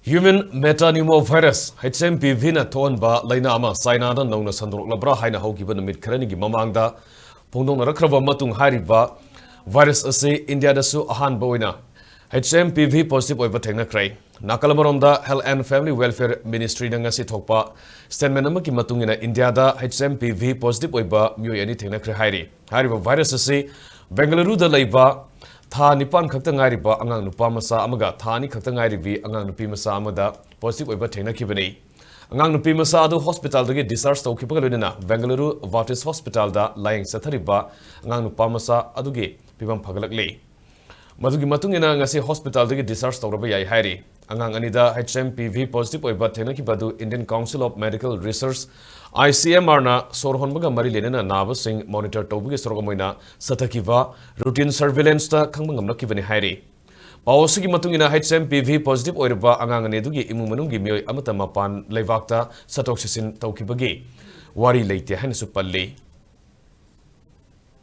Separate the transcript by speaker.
Speaker 1: Human metapneumovirus HMPV na thonba laina ama China da nongna sandrok labra haina haukiba namit kharani gi mamangda phongdong rakraba matung hariba virus ase India-dasu ahanba oina HMPV positive oiba thengnakhre nakalamaromda Health and Family Welfare Ministry na ngasi thokpa statement amaki matungina India da HMPV positive oiba myoi ani thengnakhre hairi hariba virus ase Bengaluru da laiba Tha nipan khakta ngairiba angang nupa-macha amaga thani khakta ngairibi angang nupi-macha amada positive oiba thengnakhibani angang nupi-macha adu hospital dagi discharge tawkhibaga loinana Bengaluru Vatis Hospital da laying sathariba angang nupa-macha adugi pibam phagalakli madugi matungina ngasi hospital dagi discharge tawraba yai hairi angang anida HMPV positive oiba thengnakhibadu Indian Council of Medical Research ICMR na sorhonbaga mari lenena naba sing monitor tawbugi sorogamoina sathakiva routine surveillance ta khangmangam nakibani hairi pawsigi matungina HMPV positive oirba angang anedugi imu manungi mioi amata mapan leivakta satok sisin tawkibagi wari leite hanisu palli